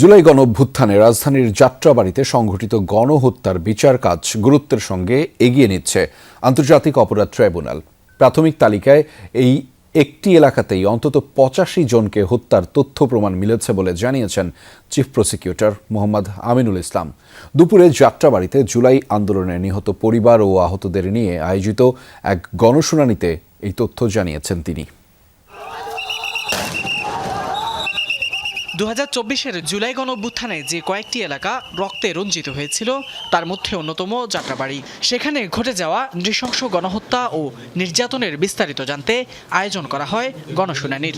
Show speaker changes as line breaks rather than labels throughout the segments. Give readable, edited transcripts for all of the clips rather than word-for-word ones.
জুলাই গণঅভ্যুত্থানে রাজধানীর যাত্রাবাড়ীতে সংঘটিত গণহত্যার বিচার কাজ গুরুত্বের সঙ্গে এগিয়ে নিচ্ছে আন্তর্জাতিক অপরাধ ট্রাইব্যুনাল। প্রাথমিক তালিকায় এই একটি এলাকাতেই অন্তত ৮৫ জনকে হত্যার তথ্য প্রমাণ মিলেছে বলে জানিয়েছেন চিফ প্রসিকিউটর মোহাম্মদ আমিনুল ইসলাম। দুপুরে যাত্রাবাড়ীতে জুলাই আন্দোলনে নিহত পরিবার ও আহতদের নিয়ে আয়োজিত এক গণশুনানিতে এই তথ্য জানিয়েছেন তিনি।
২০২৪-এর জুলাই গণঅভ্যুত্থানে যে কয়েকটি এলাকা রক্তে রঞ্জিত হয়েছিল তার মধ্যে অন্যতম যাত্রাবাড়ী। সেখানে ঘটে যাওয়া নৃশংস গণহত্যা ও নির্যাতনের বিস্তারিত জানতে আয়োজন করা হয় গণশুনানির।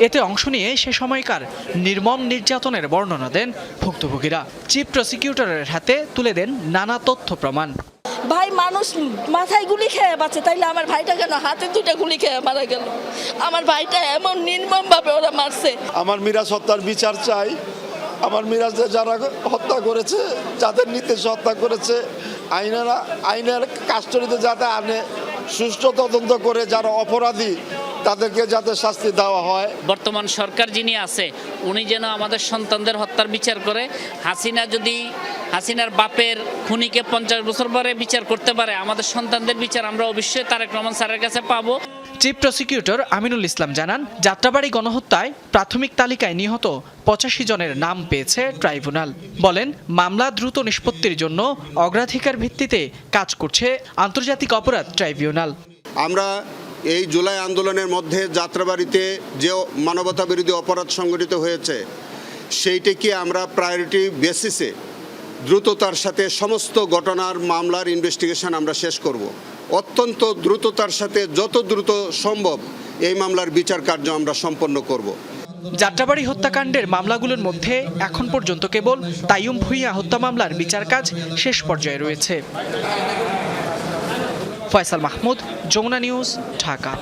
এতে অংশ নিয়ে সে সময়কার নির্মম নির্যাতনের বর্ণনা দেন ভুক্তভোগীরা। চিফ প্রসিকিউটরের হাতে তুলে দেন নানা তথ্য প্রমাণ।
ভাই, মানুষ মাথায় গুলি খেয়ে বাঁচে, তাইলে আমার ভাইটা কেন হাতে 2টা গুলি খেয়ে মারা গেল? আমার ভাইটা এমন নির্মম ভাবে ওরা মারছে।
আমার মিরাজ হত্যার বিচার চাই। আমার মিরাজে যারা হত্যা করেছে, যাদের নির্দেশে হত্যা করেছে, আইনের কাস্টডিতে যাতে আনে, সুষ্ঠু তদন্ত করে যারা অপরাধী তাদেরকে যাতে শাস্তি দেওয়া হয়।
বর্তমান সরকার যিনি আছে উনি যেন আমাদের সন্তানদের হত্যার বিচার করে। হাসিনার বাপের খুনিকে 50 বছর পরে বিচার করতে পারে, আমাদের সন্তানদের বিচার আমরা অবশ্যই তারেক রহমান স্যারের কাছে পাবো।
চিফ প্রসিকিউটর আমিনুল ইসলাম জানান, যাত্রাবাড়ী গণহত্যায় প্রাথমিক তালিকায় নিহত 85 জনের নাম পেয়েছে ট্রাইব্যুনাল। বলেন, মামলা দ্রুত নিষ্পত্তির জন্য অগ্রাধিকার ভিত্তিতে কাজ করছে আন্তর্জাতিক অপরাধ ট্রাইব্যুনাল।
আমরা এই জুলাই আন্দোলনের মধ্যে যাত্রাবাড়ীতে যে মানবতা বিরোধী অপরাধ সংঘটিত হয়েছে সেইটিকে আমরা প্রায়োরিটি বেসিসে দ্রুততার সাথে সমস্ত ঘটনার মামলার ইনভেস্টিগেশন আমরা শেষ করব। অত্যন্ত দ্রুততার সাথে যত দ্রুত সম্ভব এই মামলার বিচার কার্য আমরা সম্পন্ন করব।
যাত্রাবাড়ী হত্যাকাণ্ডের মামলাগুলোর মধ্যে এখন পর্যন্ত কেবল তাইয়ুম ভূঁইয়া হত্যা মামলার বিচার কাজ শেষ পর্যায়ে রয়েছে। ফয়সাল মাহমুদ, যমুনা নিউজ, ঢাকা।